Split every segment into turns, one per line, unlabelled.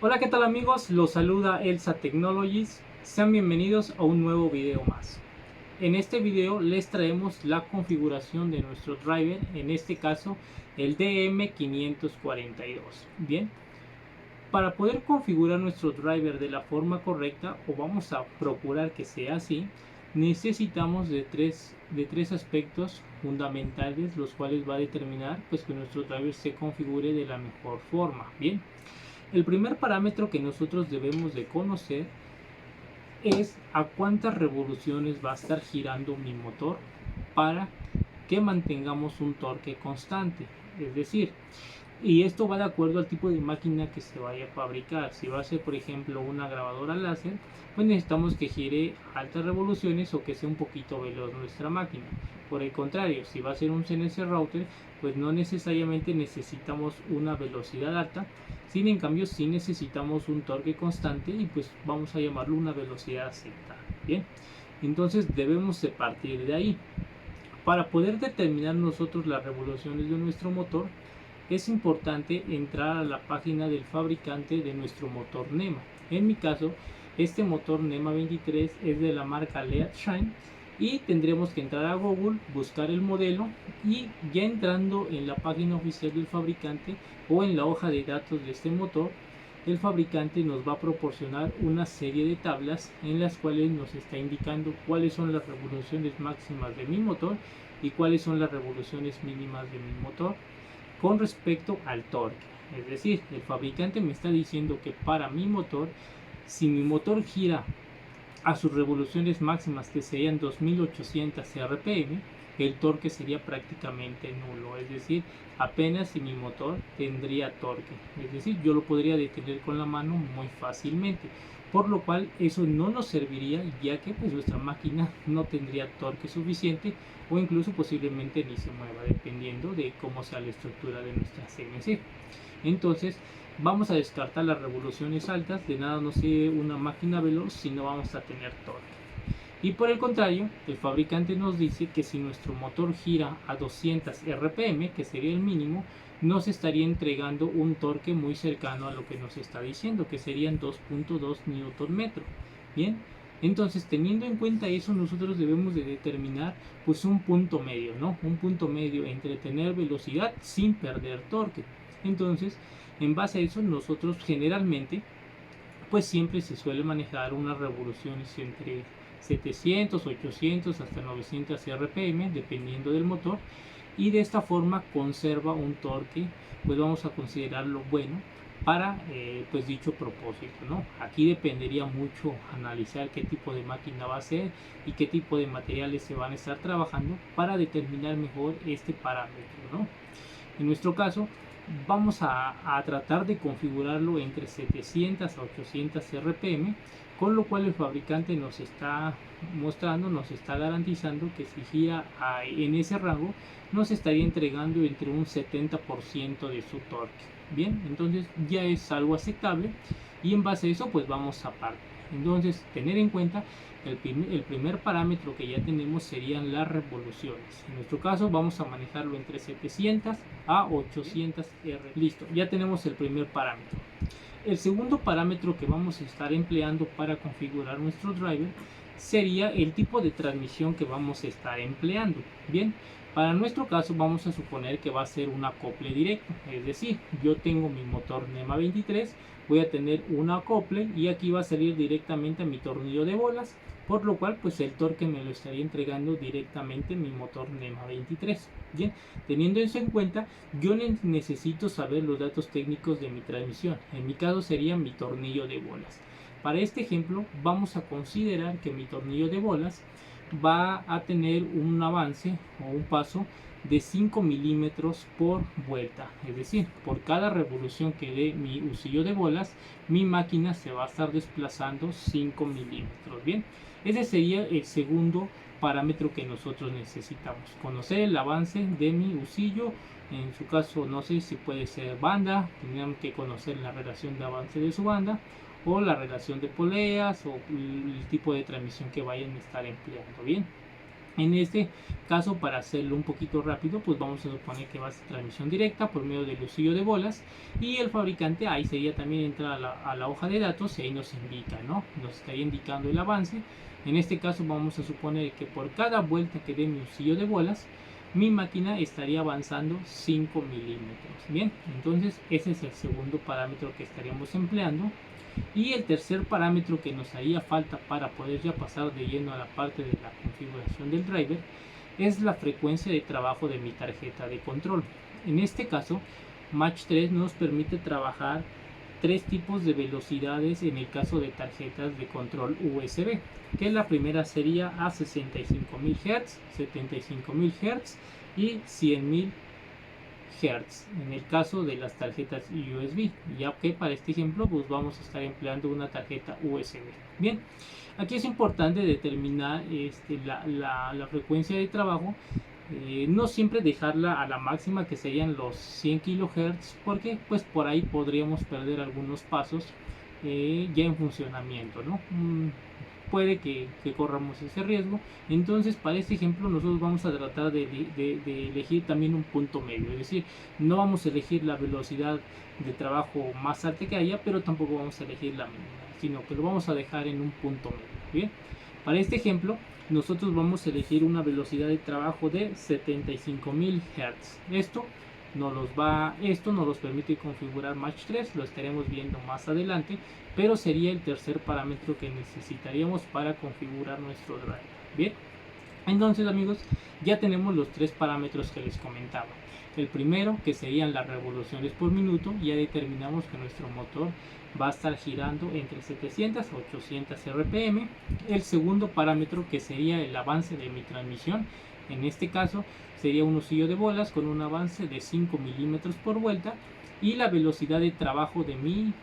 Hola, ¿qué tal amigos? Los saluda Elsa Technologies. Sean bienvenidos a un nuevo video más. En este video les traemos la configuración de nuestro driver, en este caso el DM542. Bien, para poder configurar nuestro driver de la forma correcta, o vamos a procurar que sea así, necesitamos de tres aspectos fundamentales, los cuales va a determinar pues que nuestro driver se configure de la mejor forma. Bien, el primer parámetro que nosotros debemos de conocer es a cuántas revoluciones va a estar girando mi motor para que mantengamos un torque constante. Es decir, y esto va de acuerdo al tipo de máquina que se vaya a fabricar. Si va a ser, por ejemplo, una grabadora láser, pues necesitamos que gire altas revoluciones o que sea un poquito veloz nuestra máquina. Por el contrario, si va a ser un CNC router, pues no necesariamente necesitamos una velocidad alta, sin en cambio sí necesitamos un torque constante y pues vamos a llamarlo una velocidad aceptable. Bien, entonces debemos de partir de ahí. Para poder determinar nosotros las revoluciones de nuestro motor, es importante entrar a la página del fabricante de nuestro motor NEMA. En mi caso, este motor NEMA 23 es de la marca Lead Shine y tendremos que entrar a Google, buscar el modelo y ya entrando en la página oficial del fabricante o en la hoja de datos de este motor, el fabricante nos va a proporcionar una serie de tablas en las cuales nos está indicando cuáles son las revoluciones máximas de mi motor y cuáles son las revoluciones mínimas de mi motor con respecto al torque. Es decir, el fabricante me está diciendo que para mi motor, si mi motor gira a sus revoluciones máximas, que serían 2800 rpm, el torque sería prácticamente nulo, es decir, apenas si mi motor tendría torque, es decir, yo lo podría detener con la mano muy fácilmente, por lo cual eso no nos serviría, ya que pues nuestra máquina no tendría torque suficiente o incluso posiblemente ni se mueva, dependiendo de cómo sea la estructura de nuestra CNC. Entonces vamos a descartar las revoluciones altas, de nada nos sirve una máquina veloz si no vamos a tener torque. Y por el contrario, el fabricante nos dice que si nuestro motor gira a 200 rpm, que sería el mínimo, nos estaría entregando un torque muy cercano a lo que nos está diciendo, que serían 2.2 Nm. Bien, entonces teniendo en cuenta eso, nosotros debemos de determinar pues un punto medio, ¿no? Un punto medio entre tener velocidad sin perder torque. Entonces, en base a eso, nosotros generalmente pues siempre se suele manejar unas revoluciones entre 700, 800 hasta 900 rpm dependiendo del motor, y de esta forma conserva un torque pues vamos a considerarlo bueno para pues dicho propósito, ¿no? Aquí dependería mucho analizar qué tipo de máquina va a ser y qué tipo de materiales se van a estar trabajando para determinar mejor este parámetro, ¿no? En nuestro caso vamos a tratar de configurarlo entre 700 a 800 rpm, con lo cual el fabricante nos está mostrando, nos está garantizando que si gira en ese rango nos estaría entregando entre un 70% de su torque. Bien, entonces ya es algo aceptable y en base a eso pues vamos a partir. Entonces tener en cuenta el primer parámetro que ya tenemos serían las revoluciones. En nuestro caso vamos a manejarlo entre 700 a 800 R. Listo, ya tenemos el primer parámetro. El segundo parámetro que vamos a estar empleando para configurar nuestro driver sería el tipo de transmisión que vamos a estar empleando. Bien, para nuestro caso vamos a suponer que va a ser un acople directo, es decir, yo tengo mi motor NEMA 23, voy a tener un acople y aquí va a salir directamente a mi tornillo de bolas, por lo cual pues el torque me lo estaría entregando directamente mi motor NEMA 23. Bien, teniendo eso en cuenta, yo necesito saber los datos técnicos de mi transmisión. En mi caso sería mi tornillo de bolas. Para este ejemplo vamos a considerar que mi tornillo de bolas va a tener un avance o un paso de 5 milímetros por vuelta, es decir, por cada revolución que dé mi husillo de bolas, mi máquina se va a estar desplazando 5 milímetros. Bien, ese sería el segundo parámetro que nosotros necesitamos, conocer el avance de mi husillo. En su caso no sé si puede ser banda, tendríamos que conocer la relación de avance de su banda o la relación de poleas o el tipo de transmisión que vayan a estar empleando. Bien, En este caso, para hacerlo un poquito rápido, pues vamos a suponer que va a ser transmisión directa por medio del usillo de bolas, y el fabricante ahí sería también entrar a la hoja de datos y ahí nos indica, ¿no? Nos estaría indicando el avance. En este caso vamos a suponer que por cada vuelta que dé mi usillo de bolas, mi máquina estaría avanzando 5 milímetros. Bien, entonces ese es el segundo parámetro que estaríamos empleando. Y el tercer parámetro que nos haría falta para poder ya pasar de lleno a la parte de la configuración del driver es la frecuencia de trabajo de mi tarjeta de control. En este caso, Match 3 nos permite trabajar tres tipos de velocidades en el caso de tarjetas de control USB, que la primera sería a 65.000 Hz, 75.000 Hz y 100.000 Hz en el caso de las tarjetas USB, ya que para este ejemplo pues vamos a estar empleando una tarjeta USB. Bien, aquí es importante determinar la frecuencia de trabajo, no siempre dejarla a la máxima, que serían los 100 kHz, porque pues por ahí podríamos perder algunos pasos ya en funcionamiento, ¿no? Puede que corramos ese riesgo. Entonces, para este ejemplo nosotros vamos a tratar de elegir también un punto medio, es decir, no vamos a elegir la velocidad de trabajo más alta que haya, pero tampoco vamos a elegir la mínima, sino que lo vamos a dejar en un punto medio. Bien, para este ejemplo nosotros vamos a elegir una velocidad de trabajo de 75.000 Hz. Esto nos los permite configurar Match 3, lo estaremos viendo más adelante, pero sería el tercer parámetro que necesitaríamos para configurar nuestro driver. Bien, entonces amigos, ya tenemos los tres parámetros que les comentaba. El primero, que serían las revoluciones por minuto, ya determinamos que nuestro motor va a estar girando entre 700 a 800 RPM. El segundo parámetro, que sería el avance de mi transmisión, en este caso sería un usillo de bolas con un avance de 5 milímetros por vuelta, y la velocidad de trabajo de mi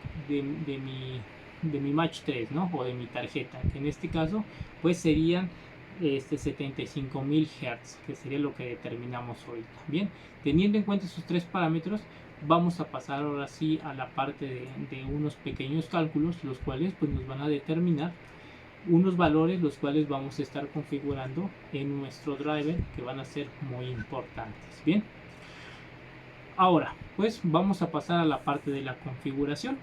Match 3, ¿no? O de mi tarjeta, que en este caso pues serían 75.000 Hz, que sería lo que determinamos ahorita. Bien, teniendo en cuenta esos tres parámetros, vamos a pasar ahora sí a la parte de unos pequeños cálculos, los cuales pues nos van a determinar unos valores los cuales vamos a estar configurando en nuestro driver, que van a ser muy importantes. Bien, ahora pues vamos a pasar a la parte de la configuración.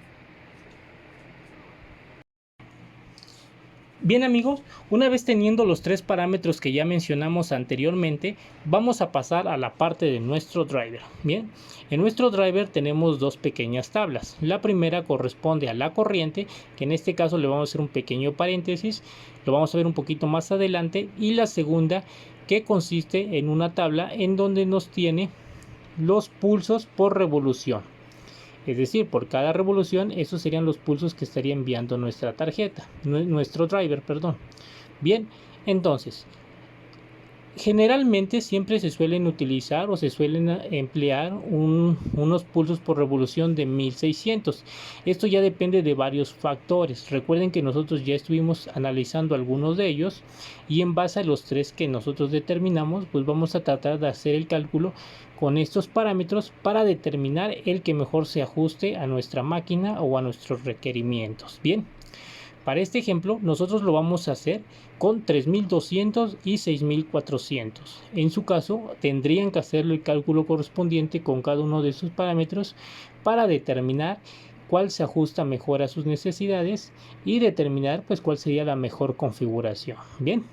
Bien amigos, una vez teniendo los tres parámetros que ya mencionamos anteriormente, vamos a pasar a la parte de nuestro driver. Bien, en nuestro driver tenemos dos pequeñas tablas. La primera corresponde a la corriente, que en este caso le vamos a hacer un pequeño paréntesis, lo vamos a ver un poquito más adelante, y la segunda, que consiste en una tabla en donde nos tiene los pulsos por revolución. Es decir, por cada revolución, esos serían los pulsos que estaría enviando nuestra tarjeta, nuestro driver, perdón. Bien, entonces, generalmente siempre se suelen utilizar o se suelen emplear unos pulsos por revolución de 1600. Esto ya depende de varios factores. Recuerden que nosotros ya estuvimos analizando algunos de ellos, y en base a los tres que nosotros determinamos, pues vamos a tratar de hacer el cálculo con estos parámetros para determinar el que mejor se ajuste a nuestra máquina o a nuestros requerimientos. Bien, para este ejemplo nosotros lo vamos a hacer con 3200 y 6400. En su caso tendrían que hacerle el cálculo correspondiente con cada uno de sus parámetros para determinar cuál se ajusta mejor a sus necesidades y determinar pues cuál sería la mejor configuración. Bien,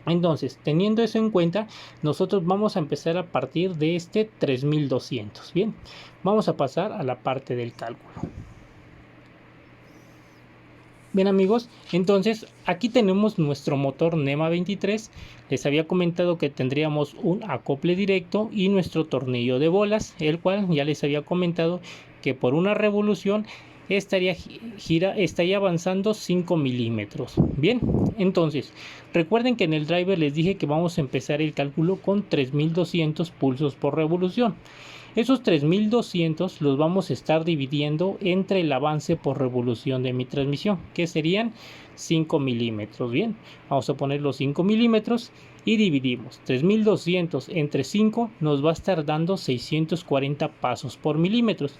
entonces, teniendo eso en cuenta, nosotros vamos a empezar a partir de este 3200. Bien, vamos a pasar a la parte del cálculo. Bien amigos, entonces aquí tenemos nuestro motor NEMA 23. Les había comentado que tendríamos un acople directo y nuestro tornillo de bolas, el cual ya les había comentado que por una revolución estaría avanzando 5 milímetros. Bien, entonces recuerden que en el driver les dije que vamos a empezar el cálculo con 3200 pulsos por revolución. Esos 3200 los vamos a estar dividiendo entre el avance por revolución de mi transmisión, que serían 5 milímetros. Bien, vamos a poner los 5 milímetros y dividimos 3200 entre 5, nos va a estar dando 640 pasos por milímetros.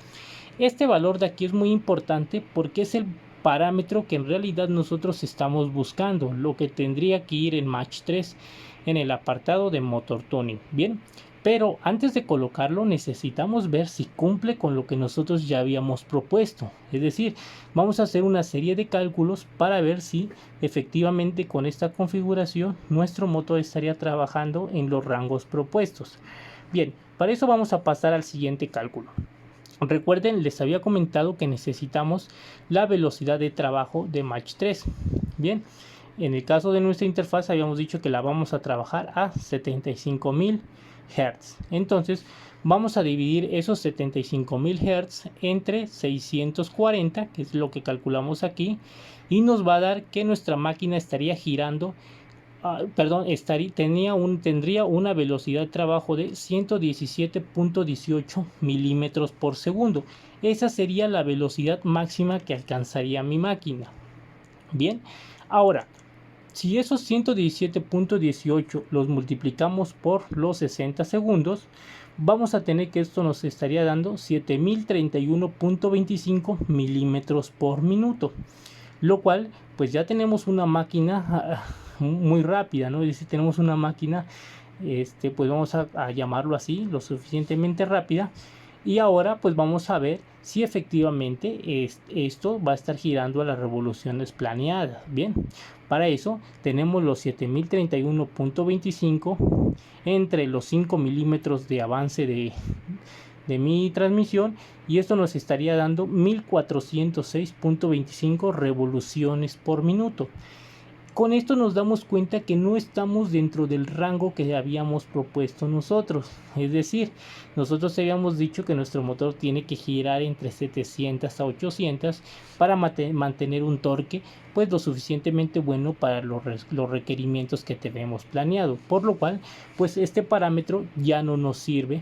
Este valor de aquí es muy importante porque es el parámetro que en realidad nosotros estamos buscando, lo que tendría que ir en Match 3. en el apartado de Motor Tuning. Bien, pero antes de colocarlo necesitamos ver si cumple con lo que nosotros ya habíamos propuesto. Es decir, vamos a hacer una serie de cálculos para ver si efectivamente con esta configuración nuestro motor estaría trabajando en los rangos propuestos. Bien, para eso vamos a pasar al siguiente cálculo. Recuerden, les había comentado que necesitamos la velocidad de trabajo de Mach 3. Bien, en el caso de nuestra interfaz habíamos dicho que la vamos a trabajar a 75.000 Hz. Entonces vamos a dividir esos 75.000 Hz entre 640, que es lo que calculamos aquí, y nos va a dar que nuestra máquina estaría girando, tendría una velocidad de trabajo de 117.18 milímetros por segundo. Esa sería la velocidad máxima que alcanzaría mi máquina. Bien, ahora, si esos 117.18 los multiplicamos por los 60 segundos, vamos a tener que esto nos estaría dando 7031.25 milímetros por minuto, lo cual pues ya tenemos una máquina muy rápida, ¿no? Es decir, tenemos una máquina, pues vamos a llamarlo así, lo suficientemente rápida. Y ahora pues vamos a ver si efectivamente esto va a estar girando a las revoluciones planeadas. Bien, para eso tenemos los 7031.25 entre los 5 milímetros de avance de mi transmisión, y esto nos estaría dando 1406.25 revoluciones por minuto. Con esto nos damos cuenta que no estamos dentro del rango que habíamos propuesto nosotros. Es decir, nosotros habíamos dicho que nuestro motor tiene que girar entre 700 a 800 para mantener un torque pues lo suficientemente bueno para los requerimientos que tenemos planeado. Por lo cual, pues este parámetro ya no nos sirve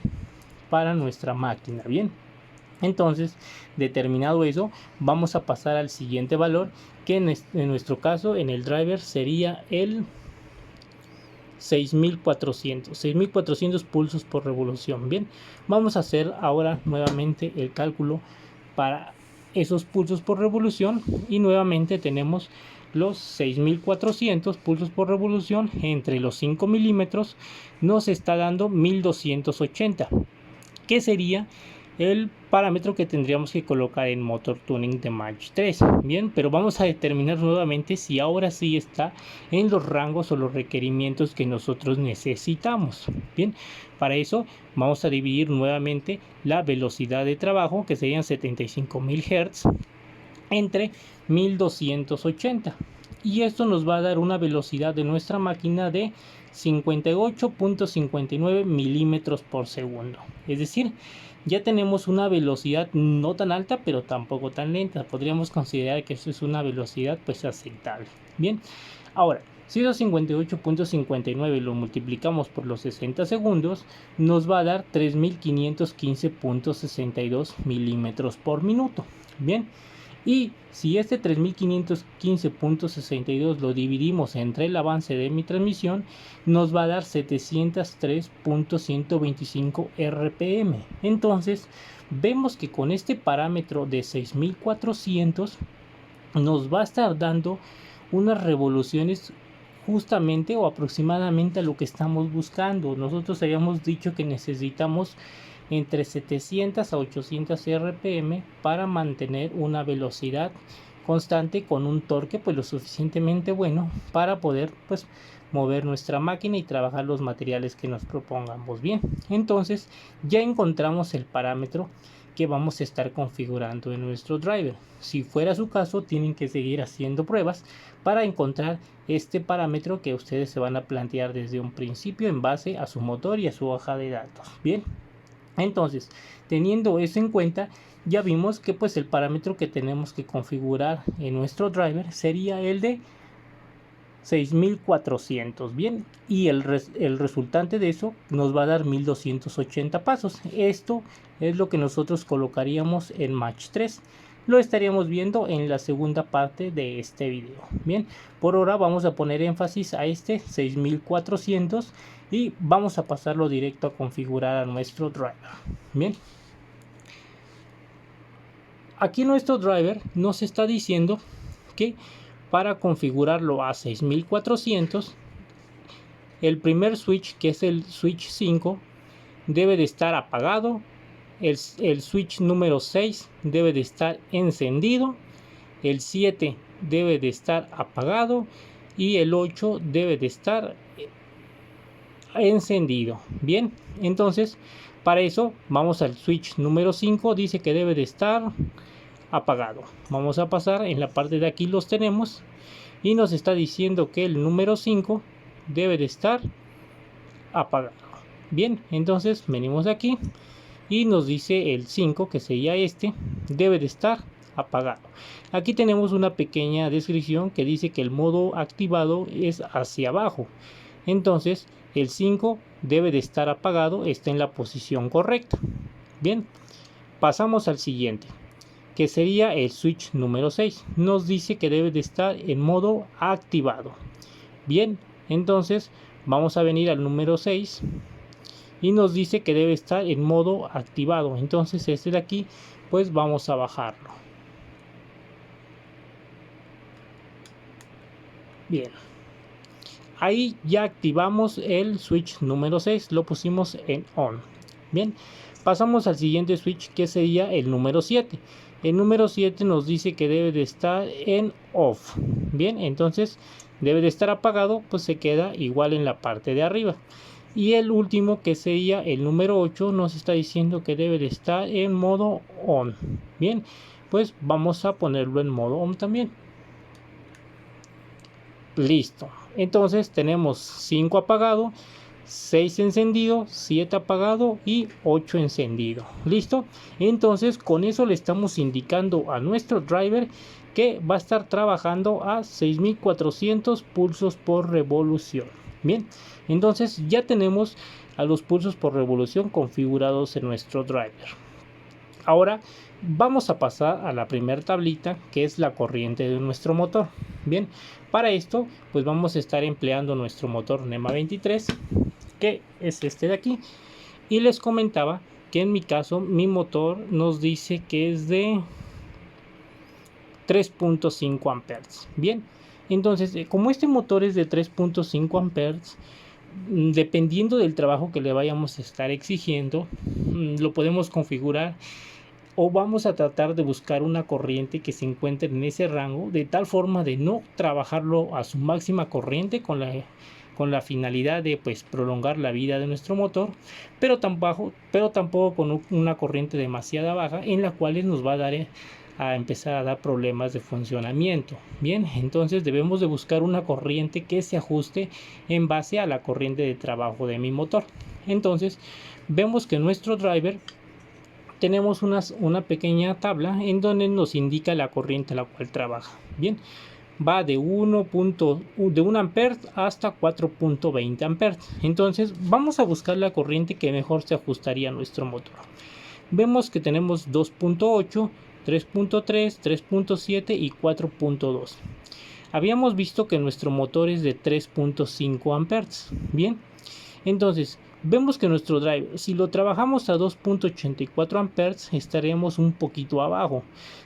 para nuestra máquina. Bien, entonces, determinado eso, vamos a pasar al siguiente valor, que en nuestro caso en el driver sería el 6400 pulsos por revolución. Bien, vamos a hacer ahora nuevamente el cálculo para esos pulsos por revolución, y nuevamente tenemos los 6400 pulsos por revolución entre los 5 milímetros, nos está dando 1280, que sería el parámetro que tendríamos que colocar en Motor Tuning de Mach 3. Bien, pero vamos a determinar nuevamente si ahora sí está en los rangos o los requerimientos que nosotros necesitamos. Bien, para eso vamos a dividir nuevamente la velocidad de trabajo, que serían 75.000 Hz, entre 1280, y esto nos va a dar una velocidad de nuestra máquina de 58.59 milímetros por segundo. Es decir, ya tenemos una velocidad no tan alta pero tampoco tan lenta. Podríamos considerar que eso es una velocidad pues aceptable. Bien, ahora si esos 58.59 lo multiplicamos por los 60 segundos, nos va a dar 3515.62 milímetros por minuto. Bien, y si este 3515.62 lo dividimos entre el avance de mi transmisión, nos va a dar 703.125 RPM. Entonces vemos que con este parámetro de 6400 nos va a estar dando unas revoluciones justamente o aproximadamente a lo que estamos buscando. Nosotros habíamos dicho que necesitamos entre 700 a 800 RPM para mantener una velocidad constante con un torque pues lo suficientemente bueno para poder pues mover nuestra máquina y trabajar los materiales que nos propongamos. Bien, entonces ya encontramos el parámetro que vamos a estar configurando en nuestro driver. Si fuera su caso, tienen que seguir haciendo pruebas para encontrar este parámetro que ustedes se van a plantear desde un principio en base a su motor y a su hoja de datos. Bien, entonces, teniendo eso en cuenta, ya vimos que pues el parámetro que tenemos que configurar en nuestro driver sería el de 6400. Bien, y el resultante de eso nos va a dar 1280 pasos. Esto es lo que nosotros colocaríamos en Mach 3. Lo estaríamos viendo en la segunda parte de este video. Bien, por ahora vamos a poner énfasis a este 6400 y vamos a pasarlo directo a configurar a nuestro driver. Bien, aquí nuestro driver nos está diciendo que para configurarlo a 6400 el primer switch, que es el switch 5, debe de estar apagado. El switch número 6 debe de estar encendido. El 7 debe de estar apagado y el 8 debe de estar encendido. Bien, entonces para eso vamos al switch número 5, dice que debe de estar apagado. Vamos a pasar, en la parte de aquí los tenemos y nos está diciendo que el número 5 debe de estar apagado. Bien, entonces venimos aquí y nos dice el 5, que sería este, debe de estar apagado. Aquí tenemos una pequeña descripción que dice que el modo activado es hacia abajo. Entonces el 5 debe de estar apagado, está en la posición correcta. Bien, pasamos al siguiente, que sería el switch número 6. Nos dice que debe de estar en modo activado. Bien, entonces vamos a venir al número 6 y nos dice que debe estar en modo activado. Entonces este de aquí, pues vamos a bajarlo. Bien, ahí ya activamos el switch número 6, lo pusimos en on. Bien, pasamos al siguiente switch, que sería el número 7. El número 7 nos dice que debe de estar en off. Bien, entonces debe de estar apagado, pues se queda igual en la parte de arriba. Y el último, que sería el número 8, nos está diciendo que debe de estar en modo on. Bien, pues vamos a ponerlo en modo on también. Listo. Entonces tenemos 5 apagado, 6 encendido, 7 apagado y 8 encendido. Listo. Entonces con eso le estamos indicando a nuestro driver que va a estar trabajando a 6400 pulsos por revolución. Bien, entonces ya tenemos a los pulsos por revolución configurados en nuestro driver. Ahora vamos a pasar a la primera tablita, que es la corriente de nuestro motor. Bien, para esto pues vamos a estar empleando nuestro motor NEMA 23, que es este de aquí, y les comentaba que en mi caso mi motor nos dice que es de 3.5 amperes. Bien, entonces como este motor es de 3.5 amperes, dependiendo del trabajo que le vayamos a estar exigiendo, lo podemos configurar, o vamos a tratar de buscar una corriente que se encuentre en ese rango, de tal forma de no trabajarlo a su máxima corriente con la finalidad de pues prolongar la vida de nuestro motor, pero tampoco con una corriente demasiado baja, en la cual nos va a dar a empezar a dar problemas de funcionamiento. Bien, entonces debemos de buscar una corriente que se ajuste en base a la corriente de trabajo de mi motor. Entonces vemos que nuestro driver tenemos una pequeña tabla en donde nos indica la corriente a la cual trabaja. Bien, va de 1 ampere hasta 4.20 amperes. Entonces vamos a buscar la corriente que mejor se ajustaría a nuestro motor. Vemos que tenemos 2.8, 3.3, 3.7 y 4.2. Habíamos visto que nuestro motor es de 3.5 amperes. Bien, entonces vemos que nuestro driver, si lo trabajamos a 2.84 amperes, estaremos un poquito abajo.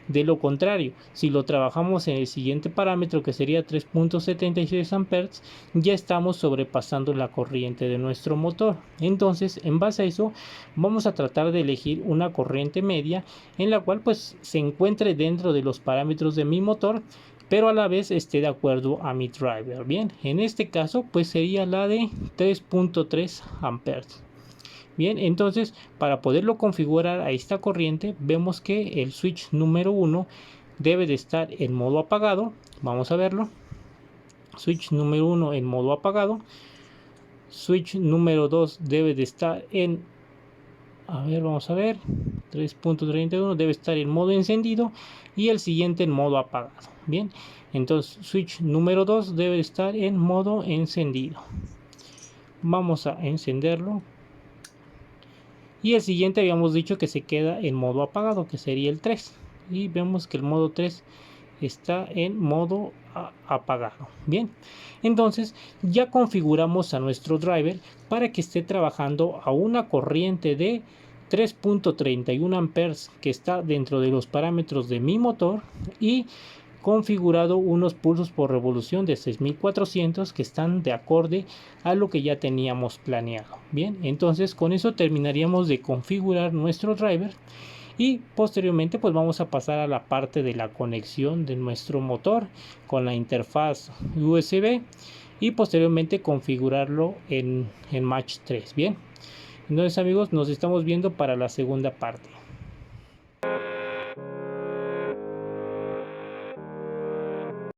De lo contrario, si lo trabajamos en el siguiente parámetro, que sería 3.76 amperes, ya estamos sobrepasando la corriente de nuestro motor. Entonces, en base a eso, vamos a tratar de elegir una corriente media en la cual pues se encuentre dentro de los parámetros de mi motor, pero a la vez esté de acuerdo a mi driver. Bien, en este caso pues sería la de 3.3 amperes. Bien, entonces para poderlo configurar a esta corriente, vemos que el switch número 1 debe de estar en modo apagado. Vamos a verlo. Switch número 1 en modo apagado. Switch número 2 debe de estar en, vamos a ver, 3.31 debe estar en modo encendido y el siguiente en modo apagado. Bien, entonces switch número 2 debe estar en modo encendido. Vamos a encenderlo. Y el siguiente habíamos dicho que se queda en modo apagado, que sería el 3. Y vemos que el modo 3 está en modo apagado. Bien, entonces ya configuramos a nuestro driver para que esté trabajando a una corriente de 3.31 amperes, que está dentro de los parámetros de mi motor, y configurado unos pulsos por revolución de 6400 que están de acorde a lo que ya teníamos planeado. Bien, entonces con eso terminaríamos de configurar nuestro driver y posteriormente pues vamos a pasar a la parte de la conexión de nuestro motor con la interfaz USB y posteriormente configurarlo en Match 3. Bien, entonces amigos, nos estamos viendo para la segunda parte.